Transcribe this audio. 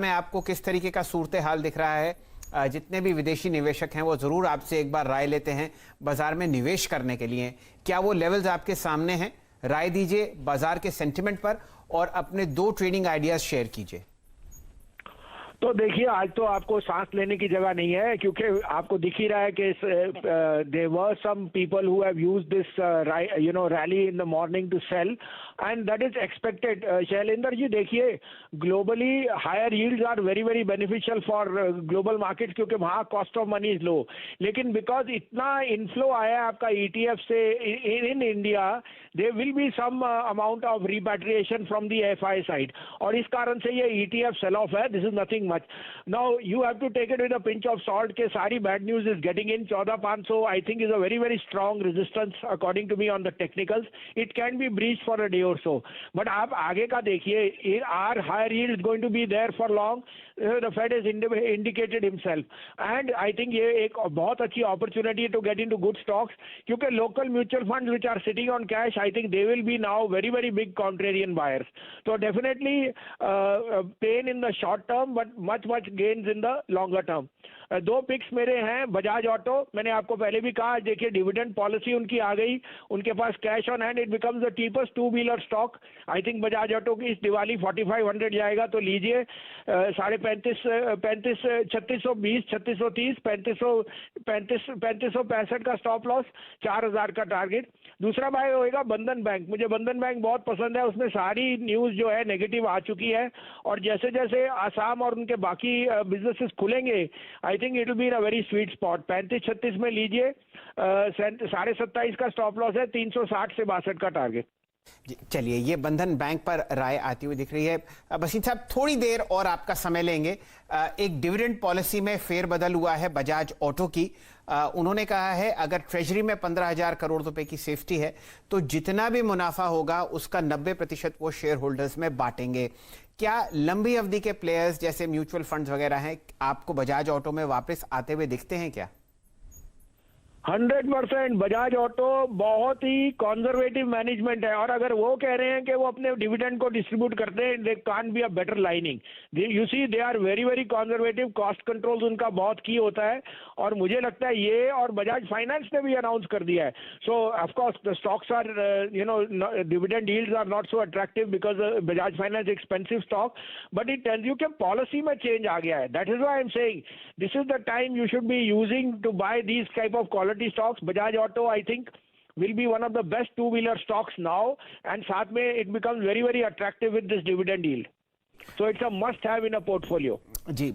में आपको किस तरीके का सूरत हाल दिख रहा है? जितने भी विदेशी निवेशक हैं वो ज़रूर आपसे एक बार राय लेते हैं बाजार में निवेश करने के लिए। क्या वो लेवल्स आपके सामने हैं? राय दीजिए बाजार के सेंटिमेंट पर और अपने 2 ट्रेडिंग आइडियाज शेयर कीजिए। तो देखिए, आज तो आपको सांस लेने की जगह नहीं है, क्योंकि आपको दिख ही रहा है कि there were some people who have used this rally in the morning to sell and that is expected. Shailendra ji, देखिए, globally higher yields are very very beneficial for global market, क्योंकि वहाँ cost of money is low. लेकिन because इतना inflow आया है आपका ETF से in India, there will be some amount of repatriation from the FI side, और इस कारण से ये ईटीएफ सेल ऑफ है। This is nothing much. Now you have to take it with a pinch of salt के सारी bad news is getting in. 14,500 I think is a very very strong resistance according to me on the technicals. It can be breached for a day or so. But आप आगे का देखिए, are higher yields going to be there for long? The Fed has indicated himself, and I think ये एक बहुत अच्छी opportunity to get into good stocks, क्योंकि local mutual funds which are sitting on cash, I think they will be now very very big contrarian buyers. So definitely pain in the short term, but much gains in the longer term. 2 pics मेरे हैं। Bajaj auto, मैंने आपको पहले भी कहा, देखिए dividend policy उनकी आ गई, उनके पास cash on hand, it becomes the cheapest 2 wheeler stock. I think Bajaj Auto की इस दिवाली 4500 जाएगा, तो लीजिए। 3620, 3630, 3565 का स्टॉप लॉस, 4000 का टारगेट। दूसरा बाय होएगा बंधन बैंक। मुझे बंधन बैंक बहुत पसंद है, उसमें सारी न्यूज जो है नेगेटिव आ चुकी है, और जैसे जैसे आसाम और उनके बाकी बिजनेसेस खुलेंगे, I think it will be in a very sweet spot. 3536 में लीजिए। 27.5 का स्टॉप लॉस है, 360 से 62 का टारगेट। चलिए, ये बंधन बैंक पर राय आती हुई दिख रही है। बसीन साहब, थोड़ी देर और आपका समय लेंगे। एक डिविडेंड पॉलिसी में फेरबदल हुआ है बजाज ऑटो की। उन्होंने कहा है अगर ट्रेजरी में 15,000 करोड़ रुपए की सेफ्टी है तो जितना भी मुनाफा होगा उसका 90% वो शेयर होल्डर्स में बांटेंगे। क्या लंबी अवधि के प्लेयर्स जैसे म्यूचुअल फंड्स वगैरह हैं आपको बजाज ऑटो में वापस आते हुए दिखते हैं क्या? 100% बजाज ऑटो बहुत ही कंजर्वेटिव मैनेजमेंट है, और अगर वो कह रहे हैं कि वो अपने डिविडेंड को डिस्ट्रीब्यूट करते हैं, they can't be a better lining. You see, they are very very conservative. Cost controls उनका बहुत की होता है, और मुझे लगता है ये, और बजाज फाइनेंस ने भी अनाउंस कर दिया है। So of course the stocks are dividend yields are not so attractive because Bajaj Finance expensive stock, but it tells you कि पॉलिसी में चेंज आ गया है। That is why I am saying this is the time you should be using to buy these type of quality stocks. Bajaj Auto, I think, will be one of the best 2-wheeler stocks now, and साथ में it becomes very very attractive with this dividend yield. So it's a must have in a portfolio. Ji,